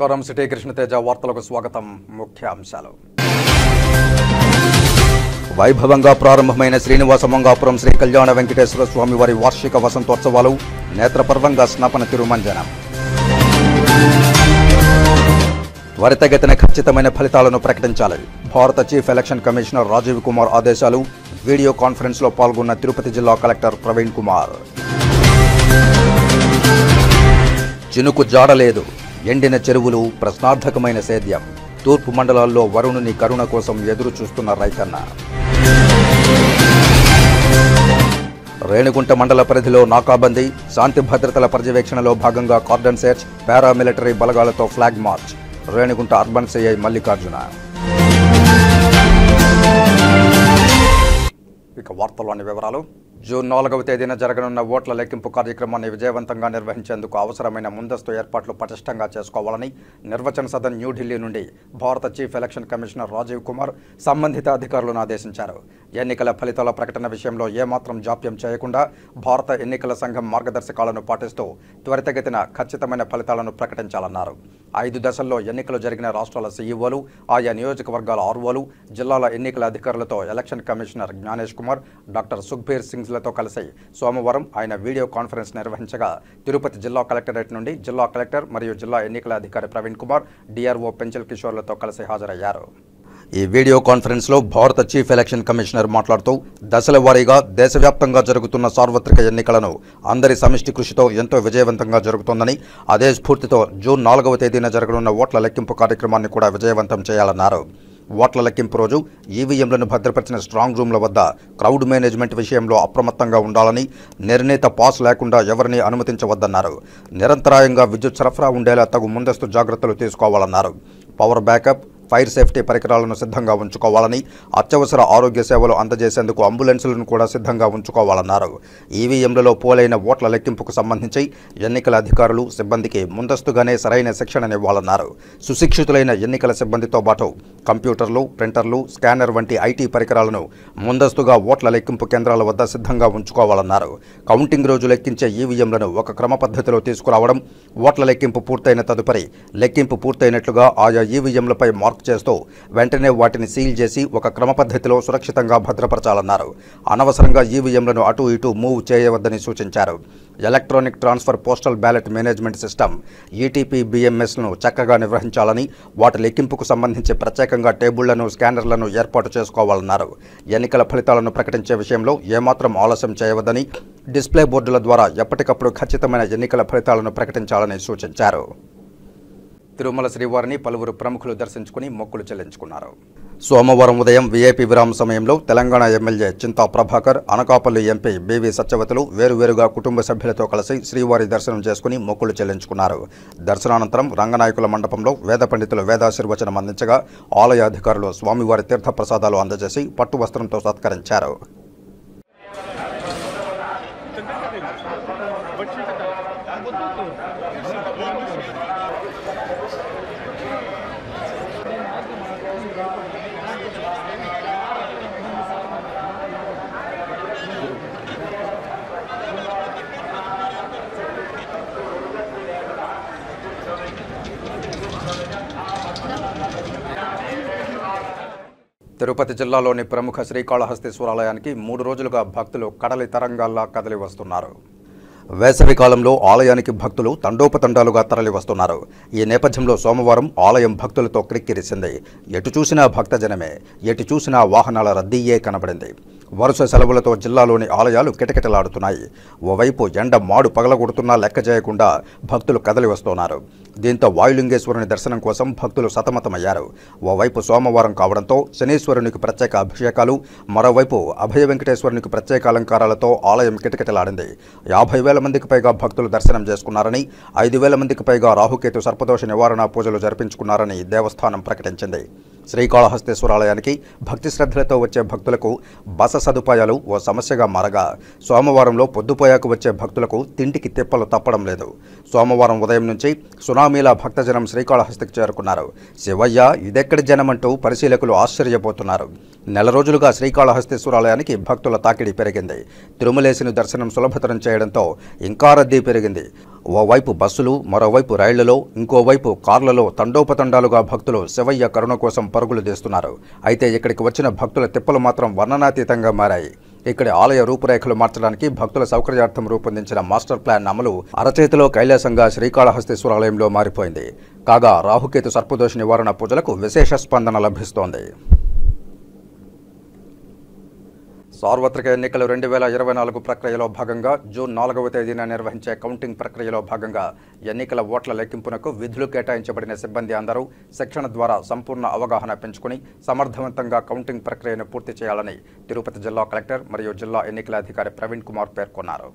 నమస్కారం సిటీ కృష్ణతేజ వార్తలకు స్వాగతం. ముఖ్యాంశాలు. వైభవంగా ప్రారంభమైన శ్రీనివాస మంగాపురం శ్రీ కళ్యాణ వెంకటేశ్వర స్వామి వారి వార్షిక వసంతోత్సవాలు నేత్రపర్వంగా స్నాపన తిరుమంజనం. త్వరితగతిన ఖచ్చితమైన ఫలితాలను ప్రకటించాలి. భారత chief election commissioner Rajiv Kumar ఆదేశాలు. వీడియో కాన్ఫరెన్స్లో పాల్గొన్న తిరుపతి జిల్లా కలెక్టర్ ప్రవీణ్ కుమార్. చినుకు జాడలేదు. ఎండిన చెరువులు, ప్రశ్నార్థకమైన సేద్యం. తూర్పు మండలాల్లో వరుణుని కరుణ కోసం ఎదురు చూస్తున్న రైతన్న. రేణిగుంట మండల పరిధిలో నాకాబందీ, శాంతి భద్రతల పర్యవేక్షణలో భాగంగా కార్డన్ సెర్చ్, పారామిలిటరీ బలగాలతో flag march. Renigunta urban CI Mallikarjuna. ఇక వార్తల్లోని వివరాలు. జూన్ 4వ తేదీన జరగనున్న ఓట్ల లెక్కింపు కార్యక్రమాన్ని విజయవంతంగా నిర్వహించేందుకు అవసరమైన ముందస్తు ఏర్పాట్లు పటిష్టంగా చేసుకోవాలని నిర్వచన సదన్ న్యూఢిల్లీ నుండి భారత chief election commissioner Rajiv Kumar సంబంధిత అధికారులను ఆదేశించారు. ఎన్నికల ఫలితాల ప్రకటన విషయంలో ఏమాత్రం జాప్యం చేయకుండా భారత ఎన్నికల సంఘం మార్గదర్శకాలను పాటిస్తూ త్వరితగతిన ఖచ్చితమైన ఫలితాలను ప్రకటించాలన్నారు. 5 దశల్లో ఎన్నికలు జరిగిన రాష్ట్రాల సీఈఓలు, ఆయా నియోజకవర్గాల ఆర్ఓలు, జిల్లాల ఎన్నికల అధికారులతో election commissioner Gyanesh Kumar, doctor Sukhbir సింగ్లతో కలిసి సోమవారం ఆయన వీడియో కాన్ఫరెన్స్ నిర్వహించగా తిరుపతి జిల్లా కలెక్టరేట్ నుండి జిల్లా కలెక్టర్ మరియు జిల్లా ఎన్నికల అధికారి ప్రవీణ్ కుమార్, డిఆర్ఓ పెంచల్ కిషోర్లతో కలిసి హాజరయ్యారు. ఈ వీడియో కాన్ఫరెన్స్లో భారత చీఫ్ ఎలక్షన్ కమిషనర్ మాట్లాడుతూ దశల వారీగా దేశవ్యాప్తంగా జరుగుతున్న సార్వత్రిక ఎన్నికలను అందరి సమిష్టి కృషితో ఎంతో విజయవంతంగా జరుగుతోందని, అదే స్ఫూర్తితో జూన్ 4వ తేదీన జరగనున్న ఓట్ల లెక్కింపు కార్యక్రమాన్ని కూడా విజయవంతం చేయాలన్నారు. ఓట్ల లెక్కింపు రోజు ఈవీఎంలను భద్రపరిచిన స్ట్రాంగ్ రూమ్ల వద్ద క్రౌడ్ మేనేజ్మెంట్ విషయంలో అప్రమత్తంగా ఉండాలని, నిర్ణీత పాస్ లేకుండా ఎవరిని అనుమతించవద్దన్నారు. నిరంతరాయంగా విద్యుత్ సరఫరా ఉండేలా తగు ముందస్తు జాగ్రత్తలు తీసుకోవాలన్నారు. పవర్ బ్యాకప్, ఫైర్ సేఫ్టీ పరికరాలను సిద్ధంగా ఉంచుకోవాలని, అత్యవసర ఆరోగ్య సేవలు అందజేసేందుకు అంబులెన్సులను కూడా సిద్ధంగా ఉంచుకోవాలన్నారు. ఈవీఎంలలో పోలైన ఓట్ల లెక్కింపుకు సంబంధించి ఎన్నికల అధికారులు, సిబ్బందికి ముందస్తుగానే సరైన శిక్షణనివ్వాలన్నారు. సుశిక్షితులైన ఎన్నికల సిబ్బందితో పాటు కంప్యూటర్లు, ప్రింటర్లు, స్కానర్ వంటి ఐటీ పరికరాలను ముందస్తుగా ఓట్ల లెక్కింపు కేంద్రాల వద్ద సిద్ధంగా ఉంచుకోవాలన్నారు. కౌంటింగ్ రోజు లెక్కించే ఈవీఎంలను ఒక క్రమ పద్ధతిలో తీసుకురావడం, ఓట్ల లెక్కింపు పూర్తయిన తదుపరి లెక్కింపు పూర్తయినట్లుగా ఆయా ఈవీఎంలపై మార్క్ చేస్తూ వెంటనే వాటిని సీల్ చేసి ఒక క్రమ పద్ధతిలో సురక్షితంగా భద్రపరచాలన్నారు. అనవసరంగా ఈవీఎంలను అటు ఇటు మూవ్ చేయవద్దని సూచించారు. Electronic transfer postal ballot management system ETP-BMSను చక్కగా నిర్వహించాలని, వాటి లెక్కింపుకు సంబంధించి ప్రత్యేకంగా టేబుళ్లను, స్కానర్లను ఏర్పాటు చేసుకోవాలన్నారు. ఎన్నికల ఫలితాలను ప్రకటించే విషయంలో ఏమాత్రం ఆలస్యం చేయవద్దని, డిస్ప్లే బోర్డుల ద్వారా ఎప్పటికప్పుడు ఖచ్చితమైన ఎన్నికల ఫలితాలను ప్రకటించాలని సూచించారు. తిరుమల శ్రీవారిని పలువురు ప్రముఖులు దర్శించుకుని మొక్కులు చెల్లించుకున్నారు. సోమవారం ఉదయం వీఐపీ విరామ సమయంలో Telangana MLA Chinta Prabhakar, Anakapalli MP BV సత్యవతులు వేరువేరుగా కుటుంబ సభ్యులతో కలిసి శ్రీవారి దర్శనం చేసుకుని మొక్కులు చెల్లించుకున్నారు. దర్శనానంతరం రంగనాయకుల మండపంలో వేద పండితులు వేదాశీర్వచనం అందించగా ఆలయ అధికారులు స్వామివారి తీర్థప్రసాదాలు అందజేసి పట్టు వస్త్రంతో సత్కరించారు. తిరుపతి జిల్లాలోని ప్రముఖ శ్రీకాళహస్తీశ్వరాలయానికి 3 రోజులుగా భక్తులు కడలి తరంగాల్లా కదలి వస్తున్నారు. వేసవి కాలంలో ఆలయానికి భక్తులు తండోపతండాలుగా తరలి వస్తున్నారు. ఈ నేపథ్యంలో సోమవారం ఆలయం భక్తులతో క్రిక్కిరిసింది. ఎటు చూసినా భక్తజనమే, ఎటు చూసినా వాహనాల రద్దీయే కనబడింది. వరుస సెలవులతో జిల్లాలోని ఆలయాలు కిటకిటలాడుతున్నాయి. ఓవైపు ఎండ మాడు పగలగొడుతున్నా లెక్క చేయకుండా భక్తులు కదలి వస్తున్నారు. దీంతో వాయులింగేశ్వరుని దర్శనం కోసం భక్తులు సతమతమయ్యారు. ఓవైపు సోమవారం కావడంతో శనీశ్వరునికి ప్రత్యేక అభిషేకాలు, మరోవైపు అభయ వెంకటేశ్వరునికి ప్రత్యేక అలంకారాలతో ఆలయం కిటకిటలాడింది. 50,000 మందికి పైగా భక్తులు దర్శనం చేసుకున్నారని, 5,000 మందికి పైగా రాహుకేతు సర్పదోష నివారణ పూజలు జరిపించుకున్నారని దేవస్థానం ప్రకటించింది. శ్రీకాళహస్తీశ్వరాలయానికి భక్తి శ్రద్ధలతో వచ్చే భక్తులకు బస సదుపాయాలు ఓ సమస్యగా మారగా, సోమవారంలో పొద్దుపోయాకు వచ్చే భక్తులకు తిండికి తిప్పలు తప్పడం లేదు. సోమవారం ఉదయం నుంచి సునామీలా భక్తజనం శ్రీకాళహస్తికి చేరుకున్నారు. శివయ్య ఇదెక్కడి జనమంటూ పరిశీలకులు ఆశ్చర్యపోతున్నారు. నెల రోజులుగా శ్రీకాళహస్తీశ్వరాలయానికి భక్తుల తాకిడి పెరిగింది. తిరుమలేశుని దర్శనం సులభతరం చేయడంతో ఇంకా రద్దీ పెరిగింది. ఓవైపు బస్సులు, మరోవైపు రైళ్లలో, ఇంకోవైపు కార్లలో తండోపతండాలుగా భక్తులు శివయ్య కరుణ కోసం పరుగులు తీస్తున్నారు. అయితే ఇక్కడికి వచ్చిన భక్తుల తిప్పలు మాత్రం వర్ణనాతీతంగా మారాయి. ఇక్కడి ఆలయ రూపురేఖలు మార్చడానికి భక్తుల సౌకర్యార్థం రూపొందించిన మాస్టర్ ప్లాన్ అమలు అరచేతిలో కైలాసంగా శ్రీకాళహస్తీశ్వర ఆలయంలో మారిపోయింది. కాగా రాహుకేతు సర్పదోష నివారణ పూజలకు విశేష స్పందన లభిస్తోంది. సార్వత్రిక ఎన్నికలు 2024 ప్రక్రియలో భాగంగా జూన్ 4వ తేదీన నిర్వహించే కౌంటింగ్ ప్రక్రియలో భాగంగా ఎన్నికల ఓట్ల లెక్కింపునకు విధులు కేటాయించబడిన సిబ్బంది అందరూ శిక్షణ ద్వారా సంపూర్ణ అవగాహన పెంచుకుని సమర్థవంతంగా కౌంటింగ్ ప్రక్రియను పూర్తి చేయాలని తిరుపతి జిల్లా కలెక్టర్ మరియు జిల్లా ఎన్నికల అధికారి ప్రవీణ్ కుమార్ పేర్కొన్నారు.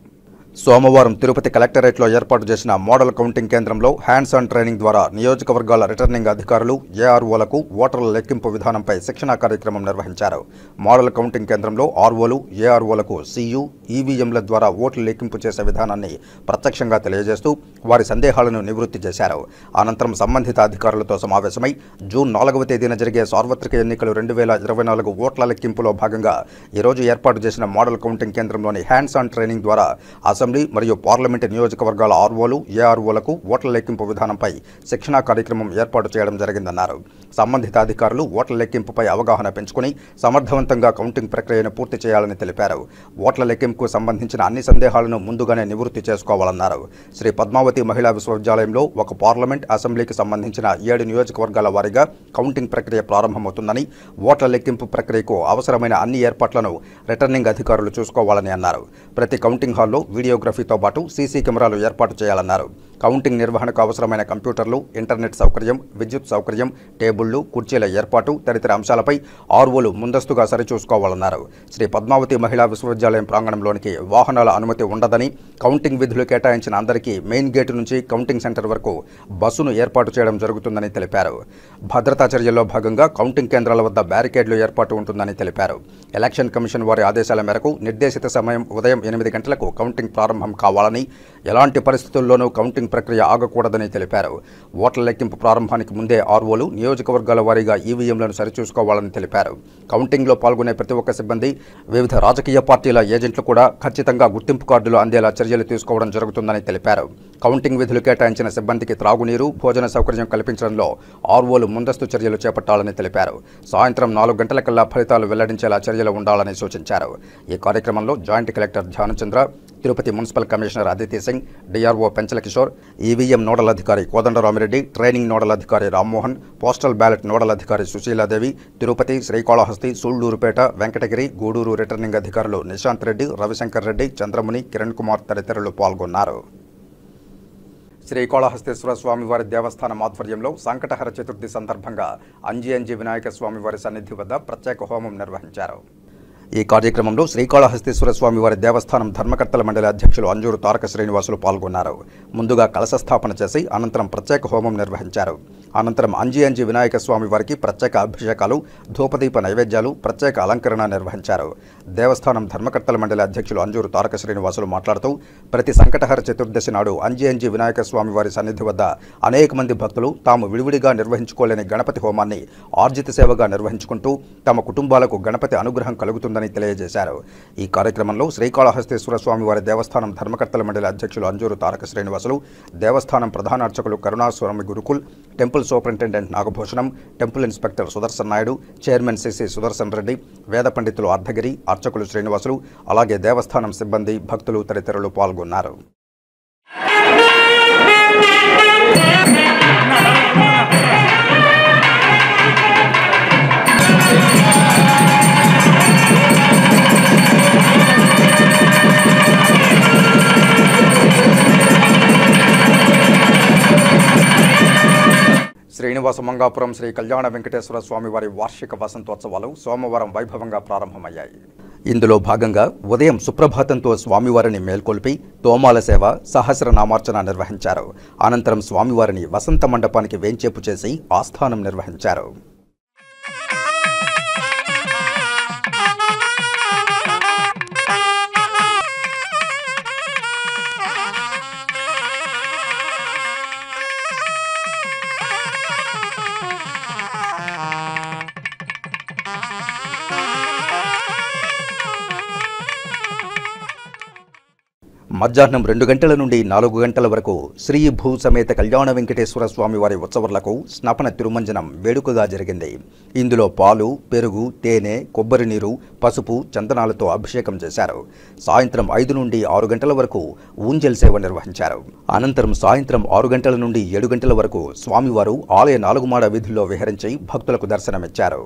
సోమవారం తిరుపతి కలెక్టరేట్లో ఏర్పాటు చేసిన మోడల్ కౌంటింగ్ కేంద్రంలో హ్యాండ్స్ ఆన్ ట్రైనింగ్ ద్వారా నియోజకవర్గాల రిటర్నింగ్ అధికారులు, ఏఆర్ఓలకు ఓటర్ల లెక్కింపు విధానంపై శిక్షణా కార్యక్రమం నిర్వహించారు. మోడల్ కౌంటింగ్ కేంద్రంలో ఆర్ఓలు, ఏఆర్ఓలకు సీయూ, ఈవీఎంల ద్వారా ఓట్లు లెక్కింపు చేసే విధానాన్ని ప్రత్యక్షంగా తెలియజేస్తూ వారి సందేహాలను నివృత్తి చేశారు. అనంతరం సంబంధిత అధికారులతో సమావేశమై జూన్ 4వ తేదీన జరిగే సార్వత్రిక ఎన్నికలు 2024 ఓట్ల లెక్కింపులో భాగంగా ఈరోజు ఏర్పాటు చేసిన మోడల్ కౌంటింగ్ కేంద్రంలోని హ్యాండ్స్ ఆన్ ట్రైనింగ్ ద్వారా అసెంబ్లీ మరియు పార్లమెంటు నియోజకవర్గాల ఆర్ఓలు, ఏఆర్ఓలకు ఓట్ల లెక్కింపు విధానంపై శిక్షణా కార్యక్రమం ఏర్పాటు చేయడం జరిగిందన్నారు. సంబంధిత అధికారులు ఓట్ల లెక్కింపుపై అవగాహన పెంచుకుని సమర్థవంతంగా కౌంటింగ్ ప్రక్రియను పూర్తి చేయాలని తెలిపారు. ఓట్ల లెక్కింపుకు సంబంధించిన అన్ని సందేహాలను ముందుగానే నివృత్తి చేసుకోవాలన్నారు. శ్రీ పద్మావతి మహిళా విశ్వవిద్యాలయంలో ఒక పార్లమెంట్, అసెంబ్లీకి సంబంధించిన 7 నియోజకవర్గాల వారీగా కౌంటింగ్ ప్రక్రియ ప్రారంభమవుతుందని, ఓట్ల లెక్కింపు ప్రక్రియకు అవసరమైన అన్ని ఏర్పాట్లను రిటర్నింగ్ అధికారులు చూసుకోవాలని అన్నారు. ప్రతి కౌంటింగ్ హాల్లో వీడియోగ్రఫీతో పాటు సీసీ కెమెరాలు ఏర్పాటు చేయాలన్నారు. కౌంటింగ్ నిర్వహణకు అవసరమైన కంప్యూటర్లు, ఇంటర్నెట్ సౌకర్యం, విద్యుత్ సౌకర్యం, టేబుళ్లు, కుర్చీల ఏర్పాటు తదితర అంశాలపై ఆర్ఓలు ముందస్తుగా సరిచూసుకోవాలన్నారు. శ్రీ పద్మావతి మహిళా విశ్వవిద్యాలయం ప్రాంగణంలోనికి వాహనాల అనుమతి ఉండదని, కౌంటింగ్ విధులు కేటాయించిన అందరికీ మెయిన్ గేటు నుంచి కౌంటింగ్ సెంటర్ వరకు బస్సును ఏర్పాటు చేయడం జరుగుతుందని తెలిపారు. భద్రతా చర్యల్లో భాగంగా కౌంటింగ్ కేంద్రాల వద్ద బ్యారికేడ్లు ఏర్పాటు ఉంటుందని తెలిపారు. ఎలక్షన్ కమిషన్ వారి ఆదేశాల మేరకు నిర్దేశిత సమయం ఉదయం 8 గంటలకు కౌంటింగ్ ప్రారంభం కావాలని, ఎలాంటి పరిస్థితుల్లోనూ కౌంటింగ్ ప్రక్రియ ఆగకూడదని తెలిపారు. ఓట్ల లెక్కింపు ప్రారంభానికి ముందే ఆర్ఓలు నియోజకవర్గాల వారీగా ఈవీఎంలను సరిచూసుకోవాలని తెలిపారు. కౌంటింగ్లో పాల్గొనే ప్రతి ఒక్క సిబ్బంది, వివిధ రాజకీయ పార్టీల ఏజెంట్లు కూడా ఖచ్చితంగా గుర్తింపు కార్డులు అందేలా చర్యలు తీసుకోవడం జరుగుతుందని తెలిపారు. కౌంటింగ్ విధులు కేటాయించిన సిబ్బందికి త్రాగునీరు, భోజన సౌకర్యం కల్పించడంలో ఆర్ఓలు ముందస్తు చర్యలు చేపట్టాలని తెలిపారు. సాయంత్రం 4 గంటలకల్లా ఫలితాలు వెల్లడించేలా చర్యలు ఉండాలని సూచించారు. ఈ కార్యక్రమంలో joint collector Dhyanachandra, Tirupati municipal commissioner Aditi Singh, DRO Penchala Kishore, EVM nodal అధికారి కోదండరామిరెడ్డి, ట్రైనింగ్ నోడల్ అధికారి రామ్మోహన్, పోస్టల్ బ్యాలెట్ నోడల్ అధికారి సుశీలాదేవి, తిరుపతి, శ్రీకాళహస్తి, సూళ్లూరుపేట, వెంకటగిరి, గూడూరు రిటర్నింగ్ అధికారులు నిశాంత్ రెడ్డి, రవిశంకర్ రెడ్డి, చంద్రముని, కిరణ్ కుమార్ తదితరులు పాల్గొన్నారు. శ్రీకాళహస్తీశ్వర స్వామివారి దేవస్థానం ఆధ్వర్యంలో సంకటహర చతుర్థి సందర్భంగా అంజి వినాయక స్వామివారి సన్నిధి వద్ద ప్రత్యేక హోమం నిర్వహించారు. ఈ కార్యక్రమంలో శ్రీకాళహస్తీశ్వర స్వామివారి దేవస్థానం ధర్మకర్తల మండలి అధ్యక్షులు అంజూరు తారక శ్రీనివాసులు పాల్గొన్నారు. ముందుగా కలశ స్థాపన చేసి అనంతరం ప్రత్యేక హోమం నిర్వహించారు. అనంతరం అంజి వినాయక స్వామి వారికి ప్రత్యేక అభిషేకాలు, ధూపదీప నైవేద్యాలు, ప్రత్యేక అలంకరణ నిర్వహించారు. దేవస్థానం ధర్మకర్తల మండలి అధ్యక్షులు అంజూరు తారక శ్రీనివాసులు మాట్లాడుతూ, ప్రతి సంకటహర చతుర్దశి నాడు అంజి వినాయక స్వామి వారి సన్నిధి వద్ద అనేక మంది భక్తులు తాము విడివిడిగా నిర్వహించుకోలేని గణపతి హోమాన్ని ఆర్జిత సేవగా నిర్వహించుకుంటూ తమ కుటుంబాలకు గణపతి అనుగ్రహం కలుగుతుందని తెలియజేశారు. ఈ కార్యక్రమంలో శ్రీకాళహస్తీశ్వర స్వామివారి దేవస్థానం ధర్మకర్తల మండలి అధ్యక్షులు అంజూరు తారక శ్రీనివాసులు, దేవస్థానం ప్రధాన అర్చకులు Karunaswamy Gurukul, temple superintendent Nagabhushanam, temple inspector Sudarshan Naidu, chairman CC Sudarshan Reddy, వేద పండితులు అర్ధగిరి, అర్చకులు శ్రీనివాసులు, అలాగే దేవస్థానం సిబ్బంది, భక్తులు తదితరులు పాల్గొన్నారు. శ్రీనివాస మంగాపురం శ్రీ కళ్యాణ వెంకటేశ్వర స్వామివారి వార్షిక వసంతోత్సవాలు సోమవారం వైభవంగా ప్రారంభమయ్యాయి. ఇందులో భాగంగా ఉదయం సుప్రభాతంతో స్వామివారిని మేల్కొల్పి తోమాల సేవ, సహస్రనామార్చన నిర్వహించారు. అనంతరం స్వామివారిని వసంత మండపానికి వేంచేపు చేసి ఆస్థానం నిర్వహించారు. మధ్యాహ్నం 2 గంటల నుండి 4 గంటల వరకు శ్రీ భూ సమేత కళ్యాణ వెంకటేశ్వర స్వామి వారి ఉత్సవాలకు స్నాపన తిరుమంజనం వేడుకగా జరిగింది. ఇందులో పాలు, పెరుగు, తేనె, కొబ్బరి నీరు, పసుపు, చందనాలతో అభిషేకం చేశారు. సాయంత్రం 5 నుండి 6 గంటల వరకు ఊంజల్ సేవ నిర్వహించారు. అనంతరం సాయంత్రం 6 గంటల నుండి 7 గంటల వరకు స్వామివారు ఆలయ 4 మాడ వీధుల్లో విహరించి భక్తులకు దర్శనమిచ్చారు.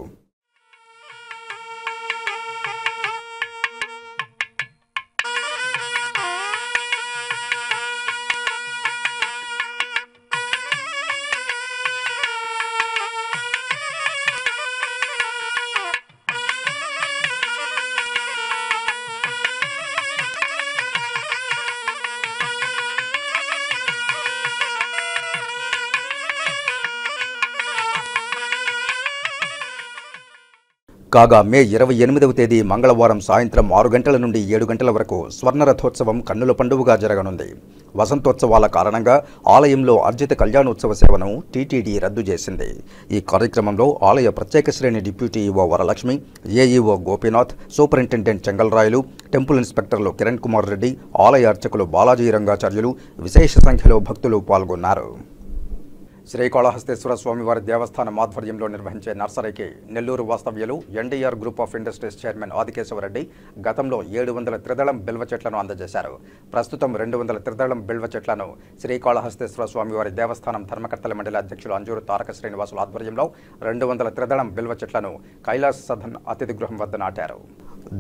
కాగా మే 28వ తేదీ మంగళవారం సాయంత్రం 6 గంటల నుండి 7 గంటల వరకు స్వర్ణరథోత్సవం కన్నుల పండుగగా జరగనుంది. వసంతోత్సవాల కారణంగా ఆలయంలో అర్జిత కళ్యాణోత్సవ సేవను టీటీడీ రద్దు చేసింది. ఈ కార్యక్రమంలో ఆలయ ప్రత్యేక శ్రేణి deputy EO Varalakshmi, AEO Gopinath, superintendent Chengalrayalu, temple ఇన్స్పెక్టర్లు కిరణ్ కుమార్ రెడ్డి, ఆలయ అర్చకులు బాలాజీ రంగాచార్యులు, విశేష సంఖ్యలో భక్తులు పాల్గొన్నారు. శ్రీకాళహస్తేశ్వర స్వామివారి దేవస్థానం ఆధ్వర్యంలో నిర్వహించే నర్సరీకి నెల్లూరు వాస్తవ్యులు NDR group of industries chairman Adikeshavareddy గతంలో 700 త్రిదళం బిల్వ చెట్లను అందజేశారు. ప్రస్తుతం 200 త్రిదళం బిల్వ చెట్లను శ్రీకాళహస్తేశ్వర స్వామివారి దేవస్థానం ధర్మకర్తల మండలి అధ్యక్షులు అంజూరు తారక శ్రీనివాసుల ఆధ్వర్యంలో 200 త్రిదళం బిల్వ చెట్లను కైలాస సదన్ అతిథి గృహం వద్ద నాటారు.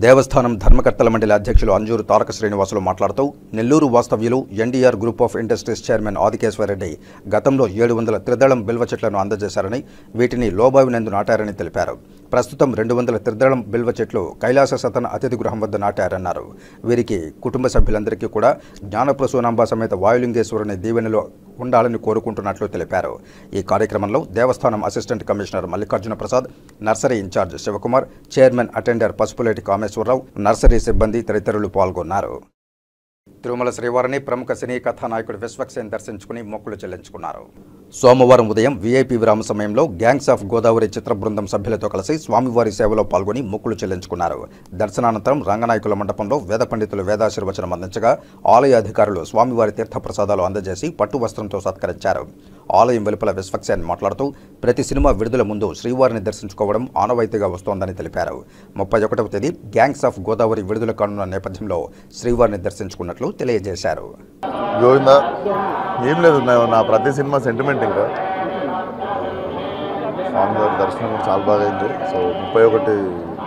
దేవస్థానం ధర్మకర్తల మండలి అధ్యక్షులు అంజూరు తారక శ్రీనివాసులు మాట్లాడుతూ నెల్లూరు వాస్తవ్యులు NDR group of industries chairman Adikeshwarareddy గతంలో 700 త్రిదళం బిల్వ చెట్లను అందజేశారని, వీటిని లోబావినందు నాటారని తెలిపారు. ప్రస్తుతం 200 త్రిదళం బిల్వ చెట్లు కైలాస సదన్ అతిథి గృహం వద్ద నాటారన్నారు. వీరికి కుటుంబ సభ్యులందరికీ కూడా జ్ఞానప్రసూనాంబ సమేత వాయులింగేశ్వరుని దీవెనలో ఉండాలని కోరుకుంటున్నట్లు తెలిపారు. ఈ కార్యక్రమంలో దేవస్థానం assistant commissioner Mallikarjuna Prasad, nursery in charge Shivakumar, chairman attender Pasupuleti Kameswararao, nursery సిబ్బంది తదితరులు పాల్గొన్నారు. తిరుమల శ్రీవారిని ప్రముఖ సినీ కథానాయకుడు విశ్వక్సేన్ దర్శించుకుని మొక్కులు చెల్లించుకున్నారు. సోమవారం ఉదయం వీఐపీ విరామ సమయంలో గ్యాంగ్స్ ఆఫ్ గోదావరి చిత్ర బృందం సభ్యులతో కలిసి స్వామివారి సేవలో పాల్గొని మొక్కులు చెల్లించుకున్నారు. దర్శనానంతరం రంగనాయకుల మండపంలో వేద పండితులు వేదాశీర్వచనం అందించగా ఆలయ అధికారులు స్వామివారి తీర్థప్రసాదాలు అందజేసి పట్టు వస్త్రంతో సత్కరించారు. ఆలయం వెలుపల విశ్వక్సేన్ మాట్లాడుతూ ప్రతి సినిమా విడుదల ముందు శ్రీవారిని దర్శించుకోవడం ఆనవాయితీగా వస్తోందని తెలిపారు. 31వ తేదీ గ్యాంగ్స్ ఆఫ్ గోదావరి విడుదల కానున్న నేపథ్యంలో శ్రీవారిని దర్శించుకున్నట్లు తెలియజేశారు. గోవిందా ఏం లేదు, నా ప్రతి సినిమా సెంటిమెంట్. ఇంకా స్వామివారి దర్శనం కూడా చాలా బాగా అయింది. సో 31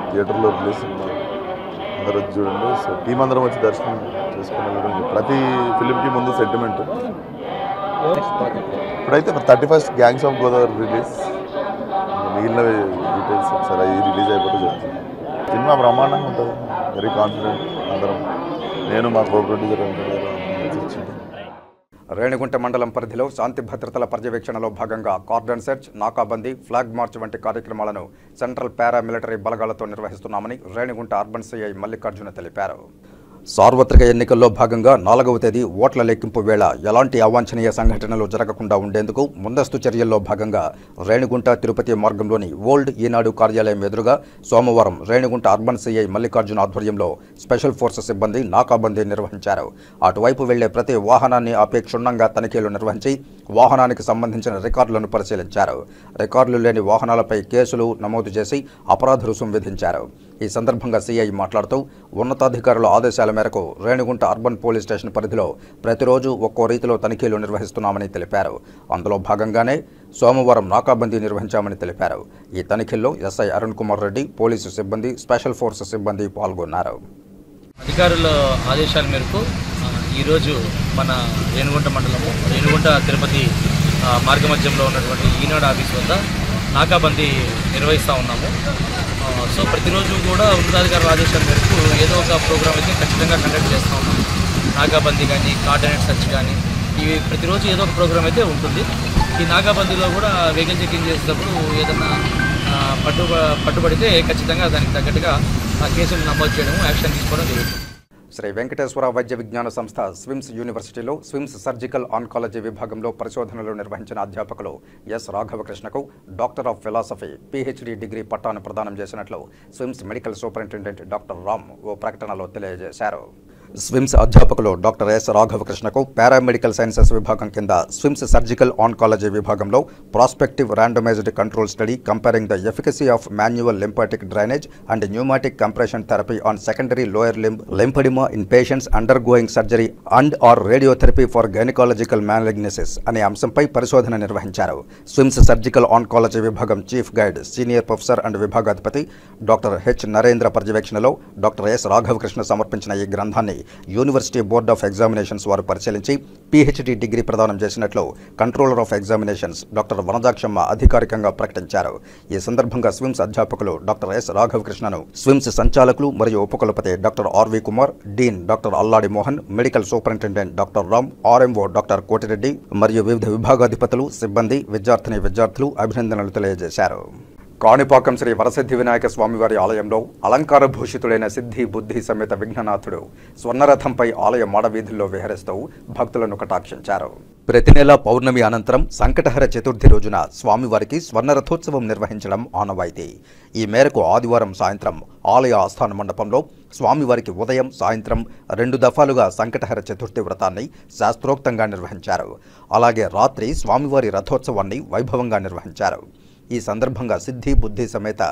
థియేటర్లో రిలీజ్ సినిమా అందరూ వచ్చి చూడండి. సో టీం అందరం వచ్చి దర్శనం చేసుకుని ప్రతి ఫిలింకి ముందు సెంటిమెంట్. ఇప్పుడైతే 31st gangs of Godavari release, మిగిలిన డీటెయిల్స్ ఒకసారి అవి రిలీజ్ అయిపోతే చెప్తాను. సినిమా బ్రహ్మాండంగా ఉంటుంది, వెరీ కాన్ఫిడెంట్. అందరం నేను మా కో ప్రొడ్యూసర్ రేణిగుంట మండలం పరిధిలో శాంతి భద్రతల పర్యవేక్షణలో భాగంగా కార్డన్ సెర్చ్, నాకాబందీ, ఫ్లాగ్ మార్చ్ వంటి కార్యక్రమాలను సెంట్రల్ పారామిలిటరీ బలగాలతో నిర్వహిస్తున్నామని రేణిగుంట అర్బన్ సిఐ మల్లికార్జున తెలిపారు. సార్వత్రిక ఎన్నికల్లో భాగంగా 4వ తేదీ ఓట్ల లెక్కింపు వేళ ఎలాంటి అవాంఛనీయ సంఘటనలు జరగకుండా ఉండేందుకు ముందస్తు చర్యల్లో భాగంగా రేణిగుంట తిరుపతి మార్గంలోని ఓల్డ్ ఈనాడు కార్యాలయం ఎదురుగా సోమవారం రేణిగుంట అర్బన్ సిఐ మల్లికార్జున ఆధ్వర్యంలో స్పెషల్ ఫోర్సెస్ సిబ్బంది నాకాబందీ నిర్వహించారు. అటువైపు వెళ్లే ప్రతి వాహనాన్ని ఆపే క్షుణ్ణంగా తనిఖీలు నిర్వహించి వాహనానికి సంబంధించిన రికార్డులను పరిశీలించారు. రికార్డులు లేని వాహనాలపై కేసులు నమోదు చేసి అపరాధ రుసుం విధించారు. ఈ సందర్భంగా సిఐ మాట్లాడుతూ ఉన్నతాధికారుల ఆదేశాల మేరకు రేణిగుంట అర్బన్ పోలీస్ స్టేషన్ పరిధిలో ప్రతిరోజు ఒక్కో రీతిలో తనిఖీలు నిర్వహిస్తున్నామని తెలిపారు. అందులో భాగంగానే సోమవారం నాకాబందీ నిర్వహించామని తెలిపారు. ఈ తనిఖీల్లో ఎస్ఐ అరుణ్ కుమార్ రెడ్డి, పోలీసు సిబ్బంది, స్పెషల్ ఫోర్సెస్ సిబ్బంది పాల్గొన్నారు. అధికారుల ఆదేశాల మేరకు ఈరోజు మన రేణిగుంట మండలము రేణిగుంట తిరుపతి మార్గమధ్యంలో ఉన్నటువంటి ఈనాడు ఆఫీస్ వద్ద నాకాబందీ నిర్వహిస్తూ ఉన్నాము. సో ప్రతిరోజు కూడా ఉన్నతాధికారుల ఆదేశాల మేరకు ఏదో ఒక ప్రోగ్రామ్ అయితే ఖచ్చితంగా కండక్ట్ చేస్తూ ఉన్నాము. నాకాబందీ కానీ, కార్డినేట్ సెర్చ్ కానీ, ఇవి ప్రతిరోజు ఏదో ఒక ప్రోగ్రామ్ అయితే ఉంటుంది. ఈ నాకాబందీలో కూడా వెహికల్ చెకింగ్ చేసేటప్పుడు ఏదన్నా పట్టుబడితే ఖచ్చితంగా దానికి తగ్గట్టుగా ఆ కేసులు నమోదు చేయడం, యాక్షన్ తీసుకోవడం జరుగుతుంది. శ్రీ వెంకటేశ్వర వైద్య విజ్ఞాన సంస్థ స్విమ్స్ యూనివర్సిటీలో స్విమ్స్ సర్జికల్ ఆన్కాలజీ విభాగంలో పరిశోధనలు నిర్వహించిన అధ్యాపకులు ఎస్ రాఘవకృష్ణకు doctor of philosophy PhD degree పట్టాను ప్రదానం చేసినట్లు SVIMS medical superintendent doctor Ram ఓ ప్రకటనలో తెలియజేశారు. స్విమ్స్ అధ్యాపకులు డాక్టర్ ఎస్ రాఘవకృష్ణకు పారామెడికల్ సైన్సెస్ విభాగం కింద స్విమ్స్ సర్జికల్ ఆన్కాలజీ విభాగంలో prospective randomised control study comparing the efficacy of manual lymphatic drainage and pneumatic compression therapy on secondary lower limb lymphoedema in patients undergoing surgery and or radiotherapy for gynaecological malignancies అనే అంశంపై పరిశోధన నిర్వహించారు. SVIMS surgical oncology విభాగం chief guide senior professor and విభాగాధిపతి doctor H Narendra పర్యవేక్షణలో doctor yes రాఘవకృష్ణ సమర్పించిన ఈ గ్రంథాన్ని యూనివర్సిటీ బోర్డ్ ఆఫ్ ఎగ్జామినేషన్స్ వారు పరిశీలించి పీహెచ్డీ డిగ్రీ ప్రదానం చేసినట్లు controller of examinations doctor Vanajakshamma అధికారికంగా ప్రకటించారు. ఈ సందర్భంగా స్విమ్స్ అధ్యాపకులు డాక్టర్ ఎస్ రాఘవకృష్ణను స్విమ్స్ సంచాలకులు మరియు ఉపకులపతి doctor R V Kumar, dean doctor Alladi Mohan, medical superintendent doctor Ram, RMO doctor Kotireddy మరియు వివిధ విభాగాధిపతులు, సిబ్బంది, విద్యార్థులు అభినందనలు తెలియజేశారు. కాణిపాకం శ్రీ వరసిద్ధి వినాయక స్వామివారి ఆలయంలో అలంకార భూషితుడైన సిద్ధి బుద్ధి సమేత విఘ్ననాథుడు స్వర్ణరథంపై ఆలయ మాడవీధుల్లో విహరిస్తూ భక్తులను కటాక్షించారు. ప్రతి నెల పౌర్ణమి అనంతరం సంకటహర చతుర్థి రోజున స్వామివారికి స్వర్ణరథోత్సవం నిర్వహించడం ఆనవాయితీ. ఈ మేరకు ఆదివారం సాయంత్రం ఆలయ ఆస్థాన మండపంలో స్వామివారికి ఉదయం, సాయంత్రం 2 దఫాలుగా సంకటహర చతుర్థి వ్రతాన్ని శాస్త్రోక్తంగా నిర్వహించారు. అలాగే రాత్రి స్వామివారి రథోత్సవాన్ని వైభవంగా నిర్వహించారు. ఈ సందర్భంగా సిద్ధి బుద్ధి సమేత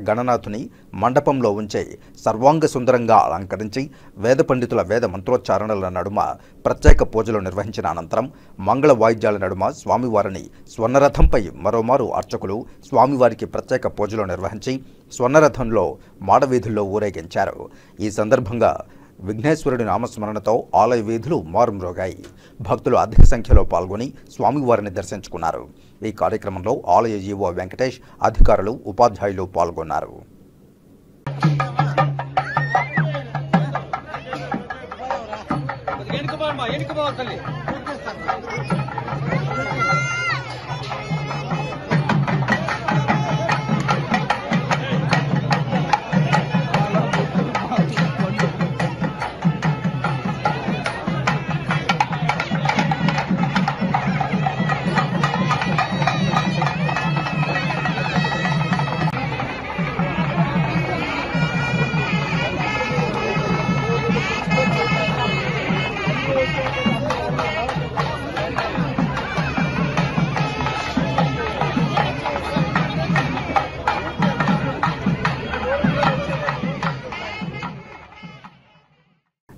గణనాథుని మండపంలో ఉంచే సర్వాంగ సుందరంగా అలంకరించి వేద పండితుల వేద మంత్రోచ్చారణల నడుమ ప్రత్యేక పూజలు నిర్వహించిన అనంతరం మంగళ వాయిద్యాల నడుమ స్వామివారిని స్వర్ణరథంపై మరోమారు అర్చకులు స్వామివారికి ప్రత్యేక పూజలు నిర్వహించి స్వర్ణరథంలో మాడవీధుల్లో ఊరేగించారు. ఈ సందర్భంగా విఘ్నేశ్వరుడి నామస్మరణతో ఆలయ వీధులు మారుమ్రోగాయి. భక్తులు అధిక సంఖ్యలో పాల్గొని స్వామివారిని దర్శించుకున్నారు. ఈ కార్యక్రమంలో ఆలయ ఈవో వెంకటేష్, అధికారులు, ఉపాధ్యాయులు పాల్గొన్నారు.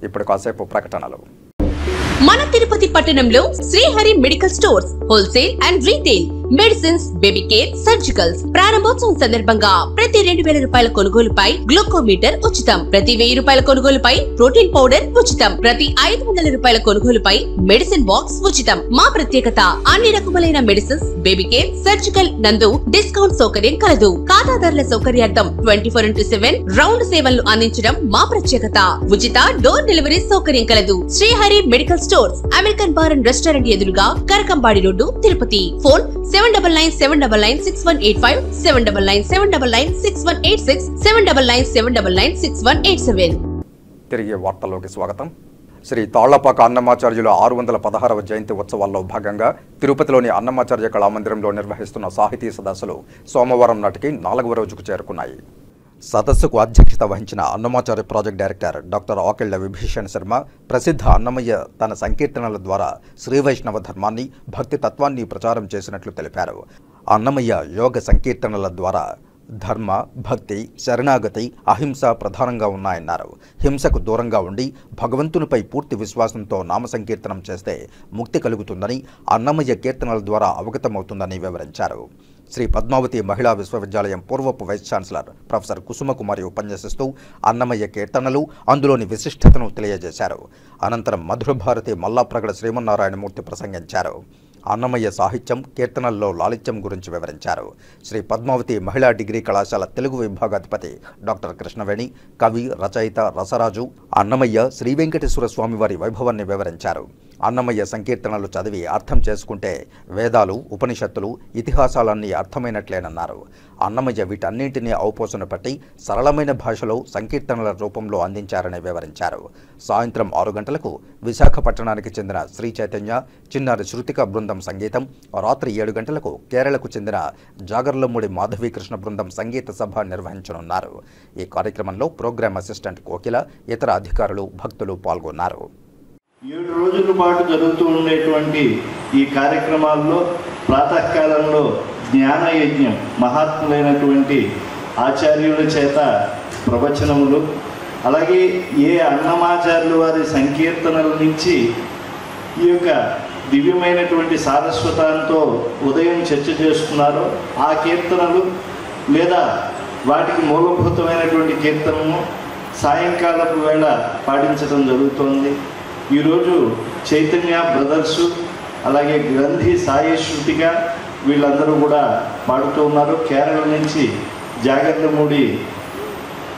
ఇప్పుడు కాసేపు ప్రకటనలు. మన తిరుపతి పట్టణంలో Srihari medical stores wholesale and retail medicines, baby care, surgicals ప్రారంభోత్సవం సందర్భంగా ప్రతి 2000 రూపాయల కొనుగోలుపై గ్లూకోమీటర్ ఉచితం. ప్రతి 1000 రూపాయల కొనుగోలుపై ప్రోటీన్ పౌడర్ ఉచితం. ప్రతి 500 రూపాయల కొనుగోలుపై మెడిసిన్ బాక్స్ ఉచితం. మా ప్రత్యేకత అన్ని రకములైన మెడిసిన్స్, బేబీ కేర్, సర్జికల్ నందు డిస్కౌంట్ సౌకర్యం కలదు. ఖాతాదారుల సౌకర్యార్థం 24/7 రౌండ్ సేవలను అందించడం మా ప్రత్యేకత. ఉచిత డోర్ డెలివరీ సౌకర్యం కలదు. Srihari medical stores, American bar and restaurant ఎదురుగా కరకంబాడి రోడ్డు, తిరుపతి. ఫోన్ 7997996185, 7997996186, 7997996187. తిరిగి వార్తల్లోకి స్వాగతం. శ్రీ తాళ్లపాక అన్నమాచార్యుల 616వ జయంతి ఉత్సవాల్లో భాగంగా తిరుపతిలోని అన్నమాచార్య కళామందిరంలో నిర్వహిస్తున్న సాహితీ సదస్సులు సోమవారం నాటికి 4వ రోజుకు చేరుకున్నాయి. సదస్సుకు అధ్యక్షత వహించిన Annamacharya project director doctor Akella Vibhishan Sharma ప్రసిద్ధ అన్నమయ్య తన సంకీర్తనల ద్వారా శ్రీవైష్ణవ ధర్మాన్ని, భక్తి తత్వాన్ని ప్రచారం చేసినట్లు తెలిపారు. అన్నమయ్య యోగ సంకీర్తనల ద్వారా ధర్మ, భక్తి, శరణాగతి, అహింస ప్రధానంగా ఉన్నాయన్నారు. హింసకు దూరంగా ఉండి భగవంతునిపై పూర్తి విశ్వాసంతో నామ సంకీర్తనం చేస్తే ముక్తి కలుగుతుందని అన్నమయ్య కీర్తనల ద్వారా అవగతమవుతుందని వివరించారు. శ్రీ పద్మావతి మహిళా విశ్వవిద్యాలయం పూర్వపు వైస్ ఛాన్సలర్ ప్రొఫెసర్ కుసుమకుమారి ఉపన్యసిస్తూ అన్నమయ్య కీర్తనలు, అందులోని విశిష్టతను తెలియజేశారు. అనంతరం మధురభారతి మల్లాప్రగడ శ్రీమన్నారాయణమూర్తి ప్రసంగించారు. అన్నమయ్య సాహిత్యం, కీర్తనల్లో లాలిత్యం గురించి వివరించారు. శ్రీ పద్మావతి మహిళా డిగ్రీ కళాశాల తెలుగు విభాగాధిపతి డాక్టర్ కృష్ణవేణి, కవి, రచయిత రసరాజు అన్నమయ్య శ్రీ వెంకటేశ్వర స్వామివారి వైభవాన్ని వివరించారు. అన్నమయ్య సంకీర్తనలు చదివి అర్థం చేసుకుంటే వేదాలు, ఉపనిషత్తులు, ఇతిహాసాలన్నీ అర్థమైనట్లేనన్నారు. అన్నమయ్య వీటన్నింటినీ ఔపోసన పట్టి సరళమైన భాషలో సంకీర్తనల రూపంలో అందించారని వివరించారు. సాయంత్రం 6 గంటలకు విశాఖపట్టణానికి చెందిన శ్రీ చైతన్య, చిన్నారి శృతిక బృందం సంగీతం, రాత్రి 7 గంటలకు కేరళకు చెందిన జాగర్లమూడి మాధవీకృష్ణ బృందం సంగీత సభ నిర్వహించనున్నారు. ఈ కార్యక్రమంలో ప్రోగ్రామ్ అసిస్టెంట్ కోకిల, ఇతర అధికారులు, భక్తులు పాల్గొన్నారు. 7 రోజుల పాటు జరుగుతూ ఉండేటువంటి ఈ కార్యక్రమాల్లో ప్రాతకాలంలో జ్ఞాన యజ్ఞం, మహాత్ములైనటువంటి ఆచార్యుల చేత ప్రవచనములు, అలాగే అన్నమాచార్యుల వారి సంకీర్తనల నుంచి ఈ యొక్క దివ్యమైనటువంటి సారస్వతంతో ఉదయం చర్చ చేస్తున్నారో ఆ కీర్తనలు లేదా వాటికి మూలభూతమైనటువంటి కీర్తనము సాయంకాలపు వేళ పాటించడం జరుగుతోంది. ఈరోజు చైతన్య బ్రదర్సు, అలాగే గ్రంథి సాయి శృతిగా వీళ్ళందరూ కూడా పాడుతూ ఉన్నారు. కేరళ నుంచి జాగర్లమూడి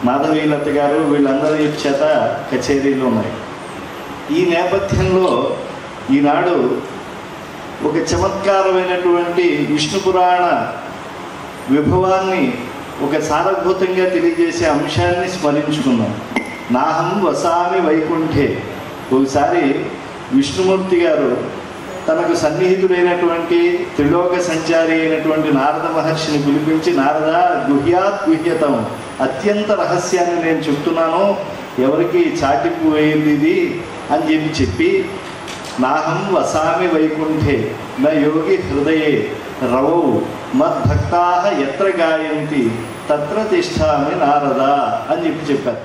మాధవీలత గారు, వీళ్ళందరి చేత కచేరీలు ఉన్నాయి. ఈ నేపథ్యంలో ఈనాడు ఒక చమత్కారమైనటువంటి విష్ణు పురాణ విభవాన్ని ఒక సారభూతంగా తెలియజేసే అంశాన్ని స్మరించుకున్నాం. నాహం వసామి వైకుంఠే. ఒకసారి విష్ణుమూర్తి గారు తనకు సన్నిహితుడైనటువంటి త్రిలోక సంచారి అయినటువంటి నారద మహర్షిని పిలిపించి, నారద గుహ్యాత్ గుహ్యతం, అత్యంత రహస్యాన్ని నేను చెప్తున్నాను, ఎవరికి చాటింపు వేయండి ఇది అని చెప్పి నాహం వసామి వైకుంఠే నా యోగి హృదయే రవౌ మద్భక్తాః ఎత్ర గాయంతి తత్ర తిష్ఠామి నారద అని చెప్పారు.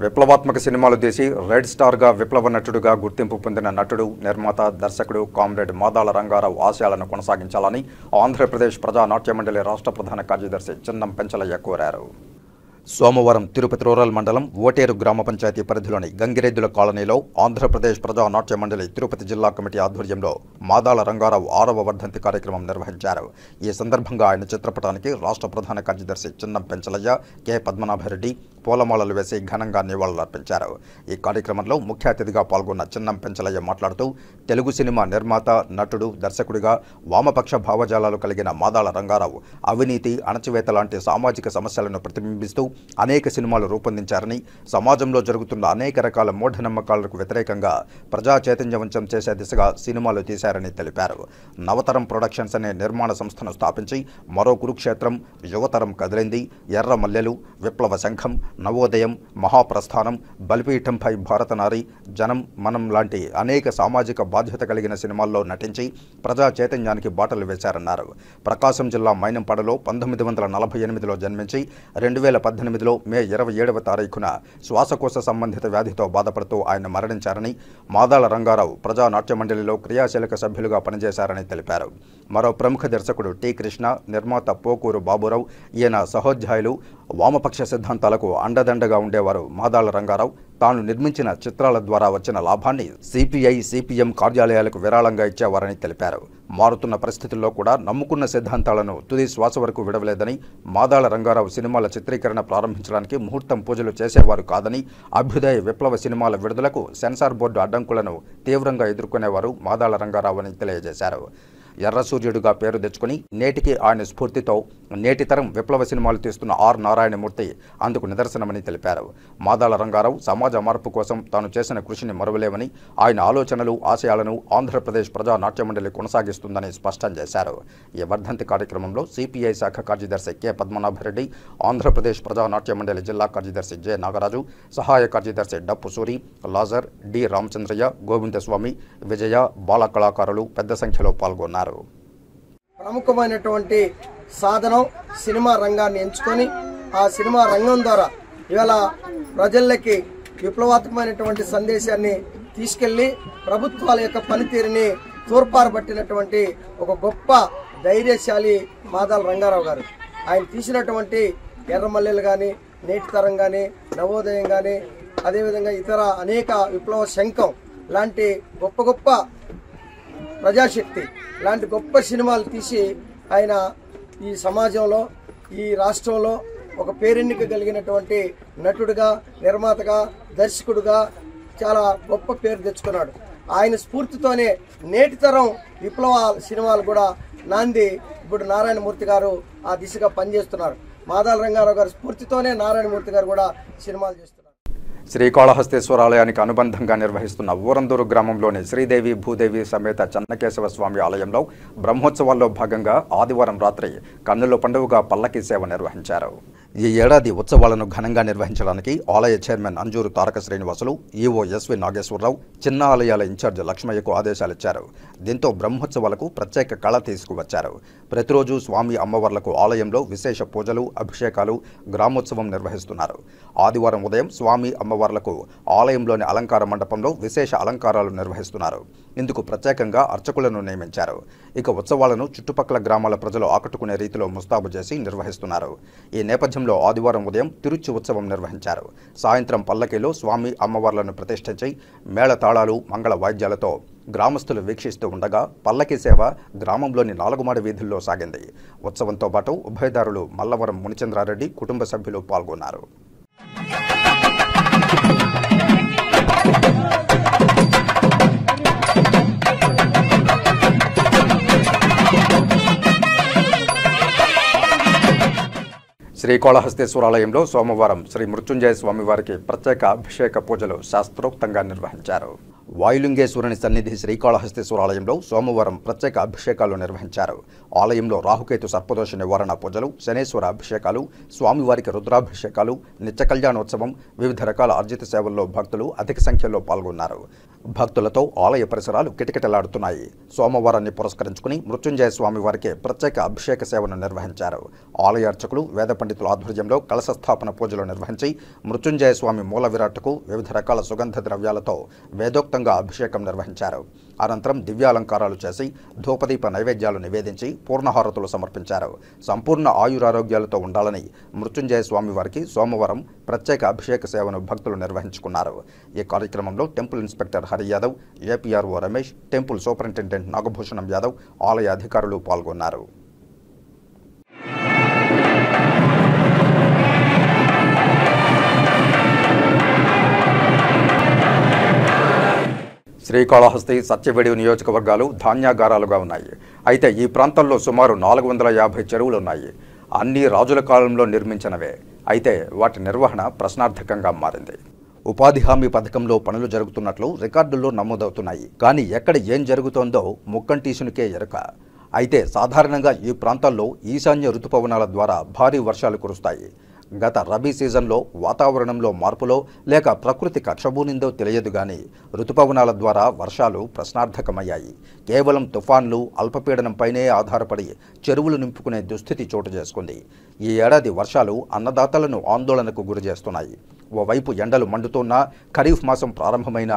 విప్లవాత్మక సినిమాలు తీసి రెడ్ స్టార్గా విప్లవ నటుడుగా గుర్తింపు పొందిన నటుడు, నిర్మాత, దర్శకుడు కామ్రేడ్ మాదాల రంగారావు ఆశయాలను కొనసాగించాలని ఆంధ్రప్రదేశ్ ప్రజా నాట్య మండలి రాష్ట్ర ప్రధాన కార్యదర్శి చిన్నం పెంచలయ్య కోరారు. సోమవారం తిరుపతి రూరల్ మండలం ఓటేరు గ్రామ పంచాయతీ పరిధిలోని గంగిరెద్దుల కాలనీలో ఆంధ్రప్రదేశ్ ప్రజా నాట్య మండలి తిరుపతి జిల్లా కమిటీ ఆధ్వర్యంలో మాదాల రంగారావు 6వ వర్ధంతి కార్యక్రమం నిర్వహించారు. ఈ సందర్భంగా ఆయన చిత్రపటానికి రాష్ట్ర ప్రధాన కార్యదర్శి చిన్నం పెంచలయ్య, కె పద్మనాభరెడ్డి పూలమాలలు వేసి ఘనంగా నివాళులర్పించారు. ఈ కార్యక్రమంలో ముఖ్య అతిథిగా పాల్గొన్న చిన్నం పెంచలయ్య మాట్లాడుతూ, తెలుగు సినిమా నిర్మాత, నటుడు, దర్శకుడిగా వామపక్ష భావజాలాలు కలిగిన మాదాల రంగారావు అవినీతి, అణచివేత లాంటి సామాజిక సమస్యలను ప్రతిబింబిస్తూ అనేక సినిమాలు రూపొందించారని, సమాజంలో జరుగుతున్న అనేక రకాల మూఢనమ్మకాలకు వ్యతిరేకంగా ప్రజా చైతన్యవంతం చేసే దిశగా సినిమాలు తీశారని తెలిపారు. నవతరం ప్రొడక్షన్స్ అనే నిర్మాణ సంస్థను స్థాపించి మరో కురుక్షేత్రం, యువతరం కదిలింది, ఎర్ర మల్లెలు, విప్లవ శంఖం, నవోదయం, మహాప్రస్థానం, బలిపీఠంపై భారతనారి, జనం మనం లాంటి అనేక సామాజిక బాధ్యత కలిగిన సినిమాల్లో నటించి ప్రజా చైతన్యానికి బాటలు వేశారన్నారు. ప్రకాశం జిల్లా మైనంపాడులో 1948లో జన్మించి 2018లో మే 27వ తారీఖున శ్వాసకోశ సంబంధిత వ్యాధితో బాధపడుతూ ఆయన మరణించారని, మాదాల రంగారావు ప్రజా నాట్య మండలిలో క్రియాశీలక సభ్యులుగా పనిచేశారని తెలిపారు. మరో ప్రముఖ దర్శకుడు టి కృష్ణ, నిర్మాత పోకూరు బాబురావు, ఈయన సహోధ్యాయులు, వామపక్ష సిద్ధాంతాలకు అండదండగా ఉండేవారు. మాదాల రంగారావు తాను నిర్మించిన చిత్రాల ద్వారా వచ్చిన లాభాన్ని సిపిఐ, సిపిఎం కార్యాలయాలకు విరాళంగా ఇచ్చేవారని తెలిపారు. మారుతున్న పరిస్థితుల్లో కూడా నమ్ముకున్న సిద్ధాంతాలను తుది శ్వాస వరకు విడవలేదని, మాదాల రంగారావు సినిమాల చిత్రీకరణ ప్రారంభించడానికి ముహూర్తం పూజలు చేసేవారు కాదని, అభ్యుదయ, విప్లవ సినిమాల విడుదలకు సెన్సార్ బోర్డు అడ్డంకులను తీవ్రంగా ఎదుర్కొనేవారు మాదాల రంగారావు అని తెలియజేశారు. ఎర్ర సూర్యుడిగా పేరు తెచ్చుకుని నేటికి ఆయన స్ఫూర్తితో నేటి తరం విప్లవ సినిమాలు తీస్తున్న ఆర్ నారాయణమూర్తి అందుకు నిదర్శనమని తెలిపారు. మాదాల రంగారావు సమాజ మార్పు కోసం తాను చేసిన కృషిని మరువలేమని, ఆయన ఆలోచనలు, ఆశయాలను ఆంధ్రప్రదేశ్ ప్రజా నాట్య మండలి కొనసాగిస్తుందని స్పష్టం చేశారు. ఈ వర్ధంతి కార్యక్రమంలో సిపిఐ శాఖ కార్యదర్శి కె పద్మనాభరెడ్డి, ఆంధ్రప్రదేశ్ ప్రజా నాట్య మండలి జిల్లా కార్యదర్శి జె నాగరాజు, సహాయ కార్యదర్శి డప్పు సూరి, లాజర్, డి రామచంద్రయ్య, గోవిందస్వామి, విజయ, బాల కళాకారులు పెద్ద సంఖ్యలో పాల్గొన్నారు. ప్రముఖమైనటువంటి సాధనం సినిమా రంగాన్ని ఎంచుకొని ఆ సినిమా రంగం ద్వారా ఇవాళ ప్రజలకి విప్లవాత్మకమైనటువంటి సందేశాన్ని తీసుకెళ్లి ప్రభుత్వాల యొక్క పనితీరుని తోర్పారబట్టినటువంటి ఒక గొప్ప ధైర్యశాలి మాదాల రంగారావు గారు. ఆయన తీసినటువంటి ఎర్రమల్లెలు కానీ, నేటి తరం కానీ, నవోదయం కానీ, అదేవిధంగా ఇతర అనేక విప్లవ శంఖం లాంటి గొప్ప గొప్ప ప్రజాశక్తి లాంటి గొప్ప సినిమాలు తీసి ఆయన ఈ సమాజంలో, ఈ రాష్ట్రంలో ఒక పేరెన్నిక కలిగినటువంటి నటుడుగా, నిర్మాతగా, దర్శకుడుగా చాలా గొప్ప పేరు తెచ్చుకున్నాడు. ఆయన స్ఫూర్తితోనే నేటి తరం విప్లవ సినిమాలు కూడా నాంది ఇప్పుడు నారాయణమూర్తి గారు ఆ దిశగా పనిచేస్తున్నారు. మాదాల రంగారావు గారి స్ఫూర్తితోనే నారాయణమూర్తి గారు కూడా సినిమాలు చేస్తున్నారు. శ్రీకాళహస్తీశ్వరాలయానికి అనుబంధంగా నిర్వహిస్తున్న ఊరందూరు గ్రామంలోని శ్రీదేవి భూదేవి సమేత చెన్నకేశవ స్వామి ఆలయంలో బ్రహ్మోత్సవాల్లో భాగంగా ఆదివారం రాత్రి కన్నుల పండుగగా పల్లకీ సేవ నిర్వహించారు. ఈ ఏడాది ఉత్సవాలను ఘనంగా నిర్వహించడానికి ఆలయ చైర్మన్ అంజూరు తారక శ్రీనివాసులు, ఈవో ఎస్వి నాగేశ్వరరావు, చిన్న ఆలయాల ఇన్ఛార్జ్ లక్ష్మయ్యకు ఆదేశాలిచ్చారు. దీంతో బ్రహ్మోత్సవాలకు ప్రత్యేక కళ తీసుకువచ్చారు. ప్రతిరోజు స్వామి అమ్మవార్లకు ఆలయంలో విశేష పూజలు, అభిషేకాలు, గ్రామోత్సవం నిర్వహిస్తున్నారు. ఆదివారం ఉదయం స్వామి అమ్మవార్లకు ఆలయంలోని అలంకార మండపంలో విశేష అలంకారాలు నిర్వహిస్తున్నారు. ఇందుకు ప్రత్యేకంగా అర్చకులను నియమించారు. ఇక ఉత్సవాలను చుట్టుపక్కల గ్రామాల ప్రజలు ఆకట్టుకునే రీతిలో ముస్తాబు చేసి నిర్వహిస్తున్నారు. ఈ నేపథ్యంలో ఆదివారం ఉదయం తిరుచి ఉత్సవం నిర్వహించారు. సాయంత్రం పల్లకీలో స్వామి అమ్మవార్లను ప్రతిష్ఠించి మేళతాళాలు, మంగళ వాయిద్యాలతో గ్రామస్తులు వీక్షిస్తూ ఉండగా పల్లకీ సేవ గ్రామంలోని 4 మాడి వీధుల్లో సాగింది. ఉత్సవంతో పాటు ఉభయదారులు మల్లవరం మునిచంద్రారెడ్డి కుటుంబ సభ్యులు పాల్గొన్నారు. శ్రీకాళహస్తీశ్వరాలయంలో సోమవారం శ్రీ మృత్యుంజయ స్వామివారికి ప్రత్యేక అభిషేక పూజలు శాస్త్రోక్తంగా నిర్వహించారు. వాయులింగేశ్వరుని సన్నిధి శ్రీకాళహస్తీశ్వరాలయంలో సోమవారం ప్రత్యేక అభిషేకాలు నిర్వహించారు. ఆలయంలో రాహుకేతు సర్పదోష నివారణ పూజలు, శనేశ్వర అభిషేకాలు, స్వామివారికి రుద్రాభిషేకాలు, నిత్య కళ్యాణోత్సవం, వివిధ రకాల అర్జిత సేవల్లో భక్తులు అధిక సంఖ్యలో పాల్గొన్నారు. భక్తులతో ఆలయ పరిసరాలు కిటకిటలాడుతున్నాయి. సోమవారాన్ని పురస్కరించుకుని మృత్యుంజయ స్వామివారికి ప్రత్యేక అభిషేక సేవను నిర్వహించారు. ఆలయ అర్చకులు, వేద పండితుల ఆధ్వర్యంలో కలశ స్థాపన పూజలు నిర్వహించి మృత్యుంజయ స్వామి మూల విరాట్కు వివిధ రకాల సుగంధ ద్రవ్యాలతో వేదోక్తంగా అభిషేకం నిర్వహించారు. అనంతరం దివ్యాలంకారాలు చేసి ధూపదీప నైవేద్యాలు నివేదించి పూర్ణహారతులు సమర్పించారు. సంపూర్ణ ఆయురారోగ్యాలతో ఉండాలని మృత్యుంజయ స్వామి వారికి సోమవారం ప్రత్యేక అభిషేక సేవను భక్తులు నిర్వహించుకున్నారు. ఈ కార్యక్రమంలో temple inspector Hari Yadav, APRO Ramesh, temple superintendent Nagabhushanam Yadav, ఆలయ అధికారులు పాల్గొన్నారు. శ్రీకాళహస్తి, సత్యవేడి నియోజకవర్గాలు ధాన్యాగారాలుగా ఉన్నాయి. అయితే ఈ ప్రాంతంలో సుమారు 450 చెరువులున్నాయి. అన్ని రాజుల కాలంలో నిర్మించినవే. అయితే వాటి నిర్వహణ ప్రశ్నార్థకంగా మారింది. ఉపాధి హామీ పథకంలో పనులు జరుగుతున్నట్లు రికార్డుల్లో నమోదవుతున్నాయి. కానీ ఎక్కడ ఏం జరుగుతోందో ముక్కంటీసునికే ఎరుక. అయితే సాధారణంగా ఈ ప్రాంతాల్లో ఈశాన్య ఋతుపవనాల ద్వారా భారీ వర్షాలు కురుస్తాయి. గత రబీ సీజన్లో వాతావరణంలో మార్పులో లేక ప్రకృతి కక్షబూనిందో తెలియదు గాని ఋతుపవనాల ద్వారా వర్షాలు ప్రశ్నార్థకమయ్యాయి. కేవలం తుఫాన్లు, అల్పపీడనంపైనే ఆధారపడి చెరువులు నింపుకునే దుస్థితి చోటు చేసుకుంది. ఈ ఏడాది వర్షాలు అన్నదాతలను ఆందోళనకు గురిచేస్తున్నాయి. ఓవైపు ఎండలు మండుతున్నా ఖరీఫ్ మాసం ప్రారంభమైన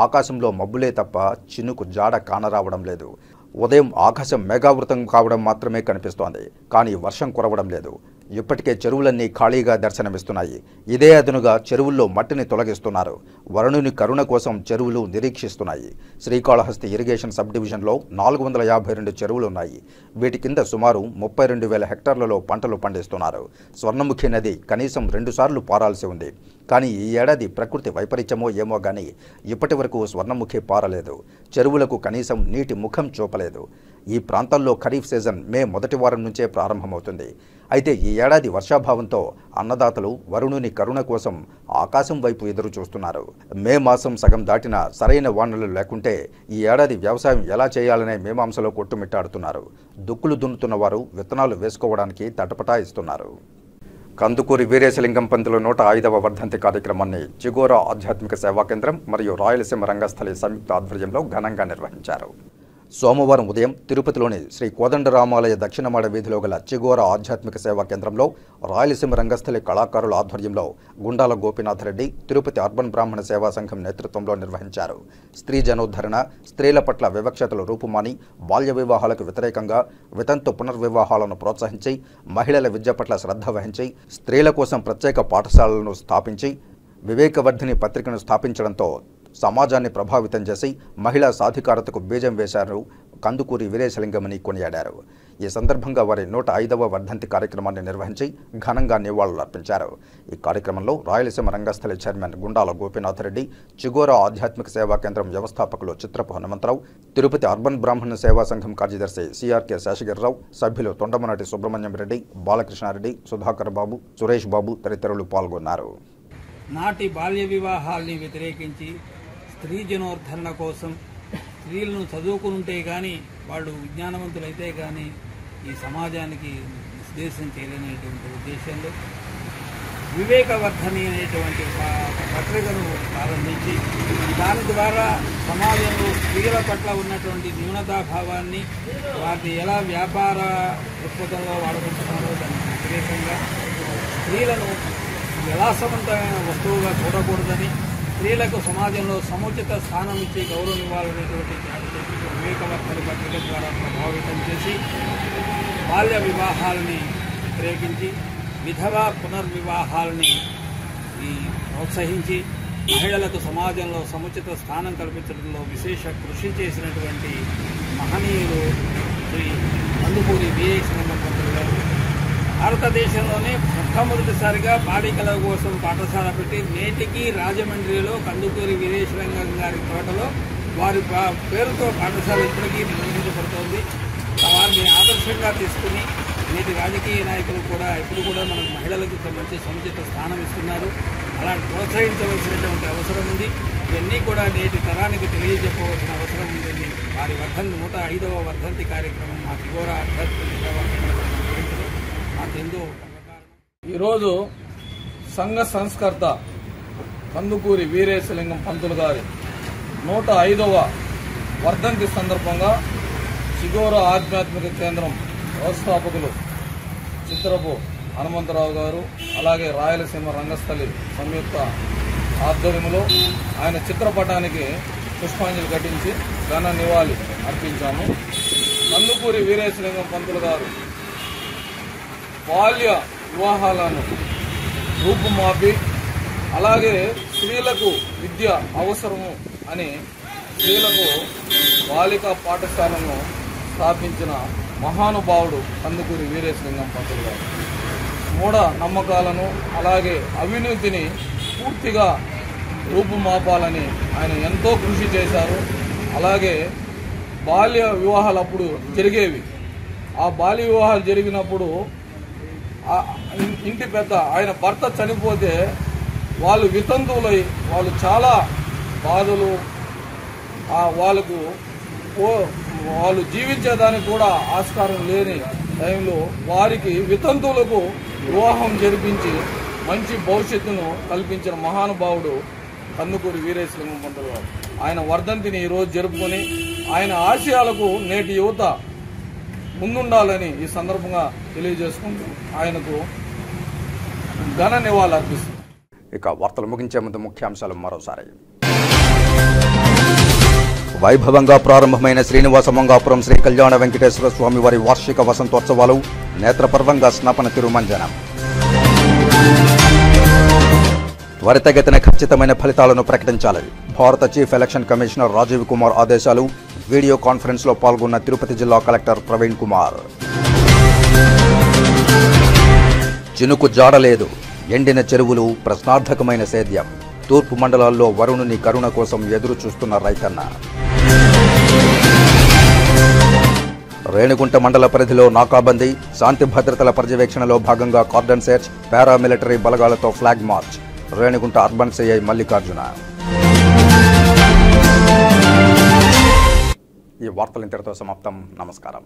ఆకాశంలో మబ్బులే తప్ప చినుకు జాడ కానరావడం లేదు. ఉదయం ఆకాశం మేఘావృతం కావడం మాత్రమే కనిపిస్తోంది. కానీ వర్షం కురవడం లేదు. ఇప్పటికే చెరువులన్నీ ఖాళీగా దర్శనమిస్తున్నాయి. ఇదే అదనుగా చెరువుల్లో మట్టిని తొలగిస్తున్నారు. వరుణుని కరుణ కోసం చెరువులు నిరీక్షిస్తున్నాయి. శ్రీకాళహస్తి ఇరిగేషన్ సబ్ డివిజన్లో 452 చెరువులున్నాయి. వీటి కింద సుమారు 32,000 హెక్టార్లలో పంటలు పండిస్తున్నారు. స్వర్ణముఖి నది కనీసం 2 సార్లు పారాల్సి ఉంది. కానీ ఈ ఏడాది ప్రకృతి వైపరీత్యమో ఏమో గానీ ఇప్పటి వరకు స్వర్ణముఖి పారలేదు. చెరువులకు కనీసం నీటి ముఖం చూపలేదు. ఈ ప్రాంతాల్లో ఖరీఫ్ సీజన్ మే మొదటి వారం నుంచే ప్రారంభమవుతుంది. అయితే ఈ ఏడాది వర్షాభావంతో అన్నదాతలు వరుణుని కరుణ కోసం ఆకాశం వైపు ఎదురు చూస్తున్నారు. మే మాసం సగం దాటినా సరైన వానలు లేకుంటే ఈ ఏడాది వ్యవసాయం ఎలా చేయాలనే మీమాంసలో కొట్టుమిట్టాడుతున్నారు. దుక్కులు దున్నుతున్న వారు విత్తనాలు వేసుకోవడానికి తటపటాయిస్తున్నారు. కందుకూరి వీరేశలింగం పంతులు 105వ వర్ధంతి కార్యక్రమాన్ని చిగోరా ఆధ్యాత్మిక సేవా కేంద్రం మరియు రాయలసీమ రంగస్థలి సంయుక్త ఆధ్వర్యంలో ఘనంగా నిర్వహించారు. సోమవారం ఉదయం తిరుపతిలోని శ్రీ కోదండరామాలయ దక్షిణమాడ వీధిలో గల చిగోరా ఆధ్యాత్మిక సేవా కేంద్రంలో రాయలసీమ రంగస్థలి కళాకారుల ఆధ్వర్యంలో గుండాల గోపీనాథరెడ్డి తిరుపతి అర్బన్ బ్రాహ్మణ సేవా సంఘం నేతృత్వంలో నిర్వహించారు. స్త్రీ జనోద్ధరణ, స్త్రీల పట్ల వివక్షతలు రూపుమాని బాల్య వివాహాలకు వ్యతిరేకంగా వితంతు పునర్వివాహాలను ప్రోత్సహించి మహిళల విద్య పట్ల శ్రద్ధ వహించి స్త్రీల కోసం ప్రత్యేక పాఠశాలలను స్థాపించి వివేకవర్ధిని పత్రికను స్థాపించడంతో సమాజాన్ని ప్రభావితం చేసి మహిళా సాధికారతకు బీజం వేశారు కందుకూరి వీరేశలింగంని కొనియాడారు. ఈ సందర్భంగా వారి 105వ వర్ధంతి కార్యక్రమాన్ని నిర్వహించి ఘనంగా నివాళులర్పించారు. ఈ కార్యక్రమంలో రాయలసీమ రంగస్థలి చైర్మన్ గుండాల గోపీనాథ్ రెడ్డి, చిగోరా ఆధ్యాత్మిక సేవా కేంద్రం వ్యవస్థాపకులు చిత్రపు హనుమంతరావు, తిరుపతి అర్బన్ బ్రాహ్మణ సేవా సంఘం కార్యదర్శి సిఆర్కే శేషగిరిరావు, సభ్యులు తొండమనాటి సుబ్రహ్మణ్యం రెడ్డి, బాలకృష్ణారెడ్డి, సుధాకర్ బాబు, సురేష్ బాబు తదితరులు పాల్గొన్నారు. నాటి బాల్య వివాహాల్ని వ్యతిరేకించి స్త్రీ జనోద్ధరణ కోసం స్త్రీలను చదువుకుంటే కానీ వాళ్ళు విజ్ఞానవంతులైతే కానీ ఈ సమాజానికి నిర్దేశం చేయలేనటువంటి ఉద్దేశంలో వివేకవర్ధని అనేటువంటి పత్రికను ప్రారంభించి దాని ద్వారా సమాజంలో స్త్రీల పట్ల ఉన్నటువంటి న్యూనతాభావాన్ని వాటిని ఎలా వ్యాపార దృక్పథంలో వాడుకుంటున్నారో దానికి వ్యతిరేకంగా స్త్రీలను విలాసవంతమైన వస్తువుగా చూడకూడదని, స్త్రీలకు సమాజంలో సముచిత స్థానం ఇచ్చి గౌరవం ఇవ్వాలనేటువంటి వివేకవర్ధని పత్రిక ద్వారా ప్రభావితం చేసి బాల్య వివాహాలని వ్యతిరేకించి విధవా పునర్వివాహాలని ప్రోత్సహించి మహిళలకు సమాజంలో సముచిత స్థానం కల్పించడంలో విశేష కృషి చేసినటువంటి మహనీయులు శ్రీ కందుకూరి వీరేశలింగం పంతులు గారు. భారతదేశంలోనే మొట్టమొదటిసారిగా బాలికల కోసం పాఠశాల పెట్టి నేటికి రాజమండ్రిలో కందుకూరి వీరేశలింగం గారి తోటలో వారి పేరుతో పాఠశాల ఇప్పటికీ నిర్వహించబడుతోంది. వారిని ఆదర్శంగా తీసుకుని నేటి రాజకీయ నాయకులు కూడా ఇప్పుడు కూడా మనకు మహిళలకు మంచి సముచిత స్థానం ఇస్తున్నారు. అలాంటి ప్రోత్సహించవలసినటువంటి అవసరం ఉంది. ఇవన్నీ కూడా నేటి తరానికి తెలియజెప్పవలసిన అవసరం ఉందని వారి 105వ వర్ధంతి కార్యక్రమం మా చిగోరా ఆధ్యాత్మిక మాకెంతో ఈరోజు సంఘ సంస్కర్త కందుకూరి వీరేశలింగం పంతులు గారి 105వ వర్ధంతి సందర్భంగా చిగోరా ఆధ్యాత్మిక కేంద్రం వ్యవస్థాపకులు చిత్రపు హనుమంతరావు గారు, అలాగే రాయలసీమ రంగస్థలి సంయుక్త ఆధ్వర్యంలో ఆయన చిత్రపటానికి పుష్పాంజలి ఘటించి ఘన నివాళి అర్పించాము. కందుకూరి వీరేశలింగం పంతులు గారు బాల్య వివాహాలను రూపుమాపి, అలాగే స్త్రీలకు విద్య అవసరము అని స్త్రీలకు బాలికా పాఠశాలను స్థాపించిన మహానుభావుడు కందుకూరి వీరేశలింగం పంతులు గారు. మూఢ నమ్మకాలను అలాగే అవినీతిని పూర్తిగా రూపుమాపాలని ఆయన ఎంతో కృషి చేశారు. అలాగే బాల్య వివాహాలు అప్పుడు జరిగేవి. ఆ బాల్య వివాహాలు జరిగినప్పుడు ఇంటి పెద్ద ఆయన భర్త చనిపోతే వాళ్ళు వితంతువులై వాళ్ళు చాలా బాధలు, వాళ్ళకు వాళ్ళు జీవించేదానికి కూడా ఆస్కారం లేని టైంలో వారికి వితంతువులకు వివాహం జరిపించి మంచి భవిష్యత్తును కల్పించిన మహానుభావుడు కందుకూరి వీరేశలింగం పంతులు గారు. ఆయన వర్ధంతిని ఈరోజు జరుపుకొని ఆయన ఆశయాలకు నేటి యువత ముందుండాలని ఈ సందర్భంగా తెలియజేసుకుంటూ ఆయనకు ఘన నివాళులు అర్పిస్తుంది. ఇక వార్తలు ముగించే ముందు ముఖ్యాంశాలు మరోసారి. వైభవంగా ప్రారంభమైన శ్రీనివాస మంగాపురం శ్రీ కళ్యాణ వెంకటేశ్వర స్వామి వారి వార్షిక వసంతోత్సవాలు, నేత్రపర్వంగా స్నాపన తిరుమంజనం. త్వరితగతిన ఖచ్చితమైన ఫలితాలను ప్రకటించాలి, భారత chief election commissioner Rajiv Kumar ఆదేశాలు. వీడియో కాన్ఫరెన్స్లో పాల్గొన్న తిరుపతి జిల్లా కలెక్టర్ ప్రవీణ్ కుమార్. చినుకు జాడలేదు, ఎండిన చెరువులు, ప్రశ్నార్థకమైన సేద్యం. తూర్పు మండలాల్లో వరుణుని కరుణ కోసం ఎదురు చూస్తున్న రైతన్న. రేణిగుంట మండల పరిధిలో నాకాబందీ, శాంతి భద్రతల పర్యవేక్షణలో భాగంగా కార్డన్ సెర్చ్, పారామిలిటరీ బలగాలతో flag march. Renigunta urban CI Mallikarjuna. ఈ వార్తలు ఇంతటితో సమాప్తం. నమస్కారం.